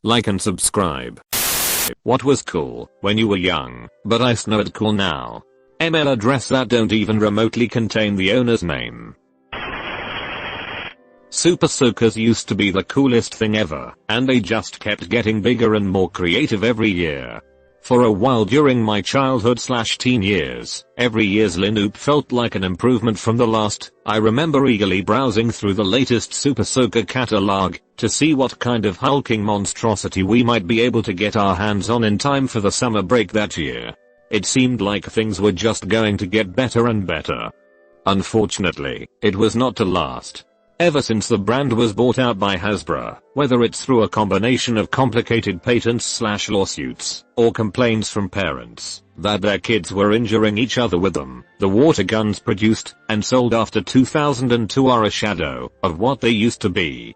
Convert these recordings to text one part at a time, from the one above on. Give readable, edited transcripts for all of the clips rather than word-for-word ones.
like and subscribe. What was cool when you were young, but I snowed cool now? Email address that don't even remotely contain the owner's name. Super soakers used to be the coolest thing ever, and they just kept getting bigger and more creative every year. For a while during my childhood/teen years, every year's Linoop felt like an improvement from the last. I remember eagerly browsing through the latest Super Soaker catalog to see what kind of hulking monstrosity we might be able to get our hands on in time for the summer break that year. It seemed like things were just going to get better and better. Unfortunately, it was not to last. Ever since the brand was bought out by Hasbro, whether it's through a combination of complicated patents/lawsuits, or complaints from parents that their kids were injuring each other with them, the water guns produced and sold after 2002 are a shadow of what they used to be.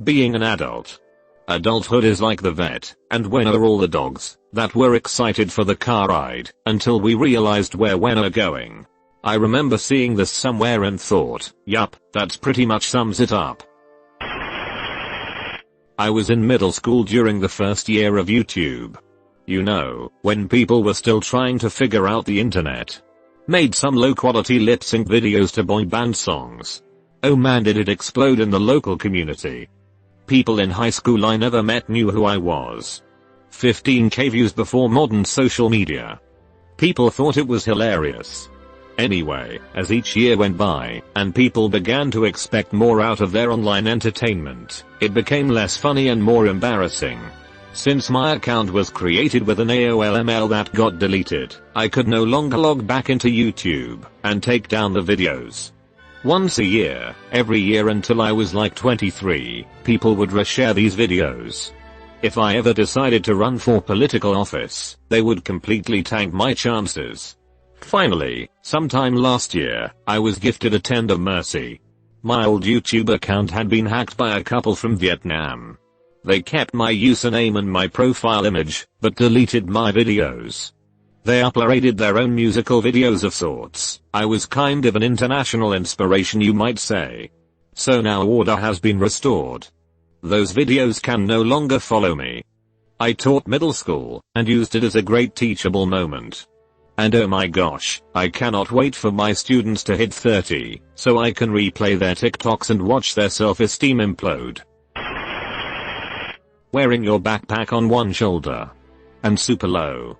Being an adult. Adulthood is like the vet, and when are all the dogs that were excited for the car ride until we realized where we're going. I remember seeing this somewhere and thought, yup, that's pretty much sums it up. I was in middle school during the first year of YouTube. You know, when people were still trying to figure out the internet. Made some low quality lip sync videos to boy band songs. Oh man, did it explode in the local community. People in high school I never met knew who I was. 15k views before modern social media. People thought it was hilarious. Anyway, as each year went by, and people began to expect more out of their online entertainment, it became less funny and more embarrassing. Since my account was created with an AOL email that got deleted, I could no longer log back into YouTube and take down the videos. Once a year, every year until I was like 23, people would reshare these videos. If I ever decided to run for political office, they would completely tank my chances. Finally, sometime last year, I was gifted a tender mercy. My old YouTube account had been hacked by a couple from Vietnam. They kept my username and my profile image, but deleted my videos. They uploaded their own musical videos of sorts. I was kind of an international inspiration, you might say. So now order has been restored. Those videos can no longer follow me. I taught middle school, and used it as a great teachable moment. And oh my gosh, I cannot wait for my students to hit 30, so I can replay their TikToks and watch their self-esteem implode. Wearing your backpack on one shoulder. And super low.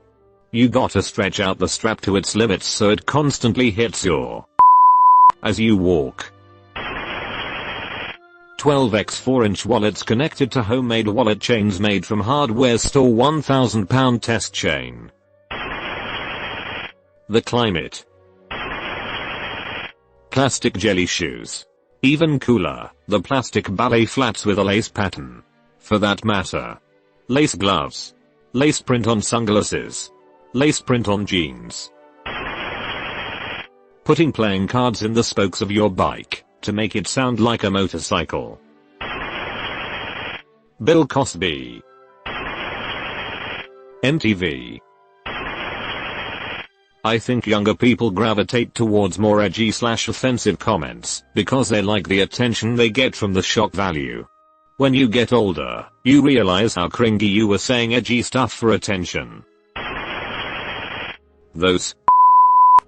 You gotta stretch out the strap to its limits so it constantly hits your as you walk. 12x 4-inch wallets connected to homemade wallet chains made from hardware store, £1,000 test chain. The climate. Plastic jelly shoes. Even cooler, the plastic ballet flats with a lace pattern. For that matter. Lace gloves. Lace print on sunglasses. Lace print on jeans. Putting playing cards in the spokes of your bike to make it sound like a motorcycle. Bill Cosby. MTV. I think younger people gravitate towards more edgy/offensive comments because they like the attention they get from the shock value. When you get older, you realize how cringy you were saying edgy stuff for attention. Those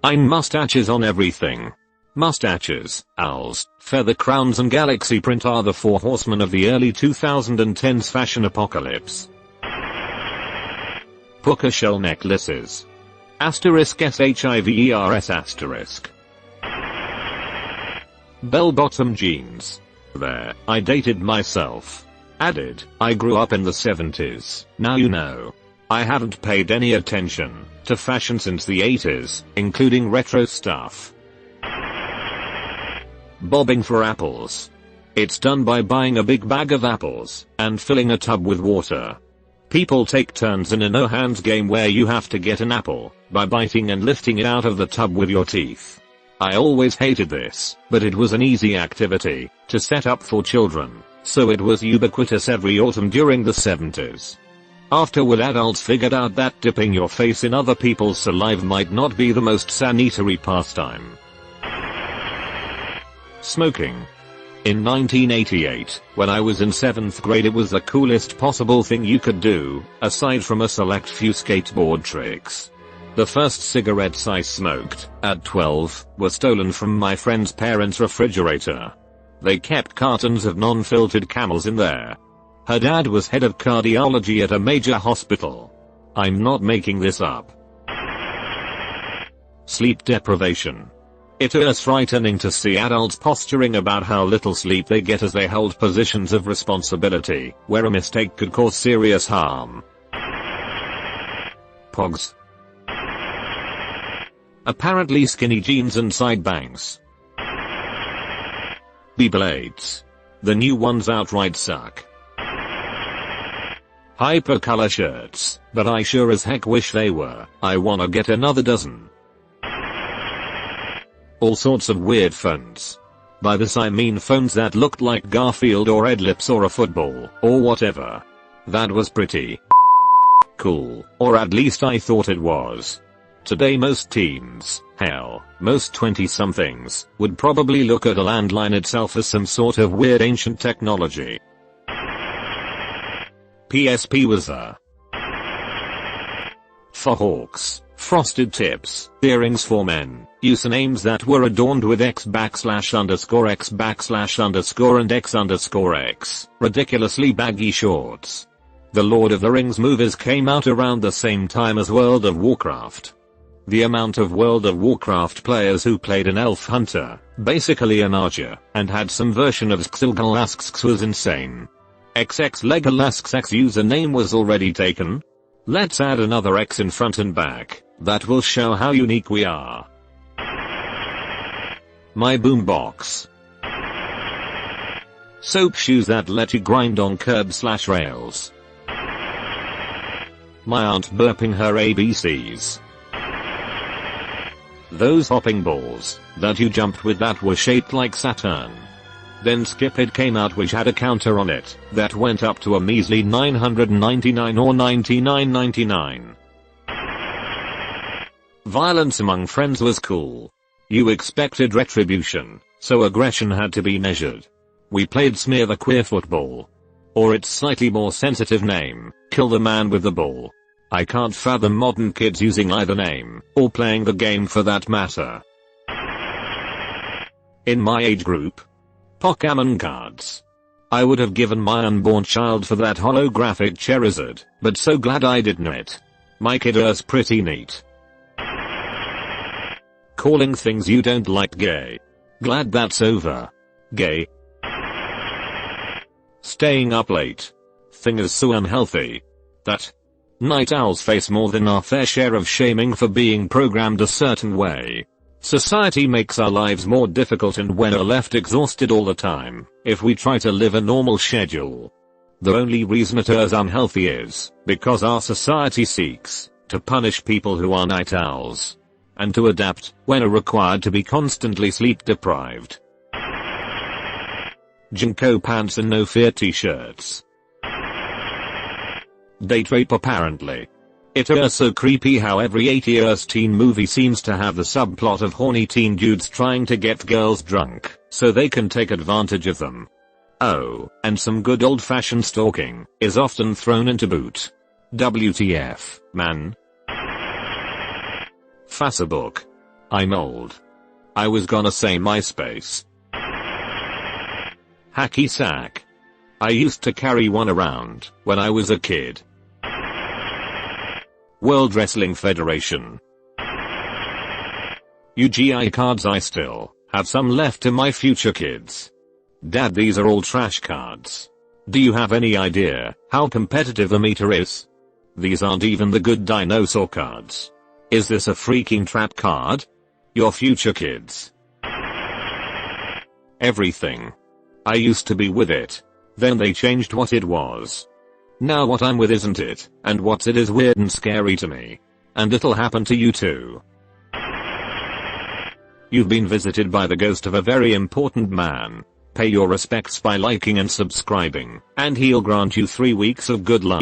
mustaches on everything. Mustaches, owls, feather crowns and galaxy print are the four horsemen of the early 2010s fashion apocalypse. Puka shell necklaces. Asterisk SHIVERS asterisk. Bell-bottom jeans. There, I dated myself. Added, I grew up in the 70s, now you know. I haven't paid any attention to fashion since the 80s, including retro stuff. Bobbing for apples. It's done by buying a big bag of apples and filling a tub with water. People take turns in a no-hands game where you have to get an apple by biting and lifting it out of the tub with your teeth. I always hated this, but it was an easy activity to set up for children, so it was ubiquitous every autumn during the 70s. Afterward, adults figured out that dipping your face in other people's saliva might not be the most sanitary pastime. Smoking. In 1988, when I was in 7th grade, it was the coolest possible thing you could do, aside from a select few skateboard tricks. The first cigarettes I smoked, at 12, were stolen from my friend's parents' refrigerator. They kept cartons of non-filtered Camels in there. Her dad was head of cardiology at a major hospital. I'm not making this up. Sleep deprivation. It is frightening to see adults posturing about how little sleep they get as they hold positions of responsibility, where a mistake could cause serious harm. Pogs. Apparently skinny jeans and side bangs. Beyblades. The new ones outright suck. Hypercolor shirts, but I sure as heck wish they were. I wanna get another dozen. All sorts of weird phones. By this I mean phones that looked like Garfield or Ed Lips or a football, or whatever. That was pretty cool, or at least I thought it was. Today most teens, hell, most 20-somethings, would probably look at a landline itself as some sort of weird ancient technology. PSP was for hawks. Frosted tips, earrings for men, usernames that were adorned with X_X_X_ and X_X, ridiculously baggy shorts. The Lord of the Rings movies came out around the same time as World of Warcraft. The amount of World of Warcraft players who played an elf hunter, basically an archer, and had some version of Xilgalasks was insane. XX Legalask's username was already taken. Let's add another X in front and back. That will show how unique we are. My boombox. Soap shoes that let you grind on curb/rails. My aunt burping her ABCs. Those hopping balls that you jumped with that were shaped like Saturn. Then Skip-It came out, which had a counter on it that went up to a measly 999 or 99.99. Violence among friends was cool. You expected retribution, so aggression had to be measured. We played Smear the Queer football. Or its slightly more sensitive name, Kill the Man with the Ball. I can't fathom modern kids using either name, or playing the game for that matter. In my age group, Pokémon cards. I would have given my unborn child for that holographic Charizard, but so glad I didn't. My kid is pretty neat. Calling things you don't like gay. Glad that's over. Gay. Staying up late. Thing is so unhealthy. That. Night owls face more than our fair share of shaming for being programmed a certain way. Society makes our lives more difficult, and when we're left exhausted all the time, if we try to live a normal schedule. The only reason it is unhealthy is because our society seeks to punish people who are night owls. And to adapt when are required to be constantly sleep deprived. Jinko pants and no fear t-shirts. Date rape apparently. It is so creepy how every 80s teen movie seems to have the subplot of horny teen dudes trying to get girls drunk so they can take advantage of them. Oh, and some good old-fashioned stalking is often thrown into boot. WTF, man. Facebook. I'm old. I was gonna say MySpace. Hacky sack. I used to carry one around when I was a kid. World Wrestling Federation. UGI cards. I still have some left to my future kids. Dad, these are all trash cards. Do you have any idea how competitive the meter is? These aren't even the good dinosaur cards. Is this a freaking trap card? Your future kids. Everything. I used to be with it. Then they changed what it was. Now what I'm with isn't it, and what's it is weird and scary to me. And it'll happen to you too. You've been visited by the ghost of a very important man. Pay your respects by liking and subscribing, and he'll grant you 3 weeks of good luck.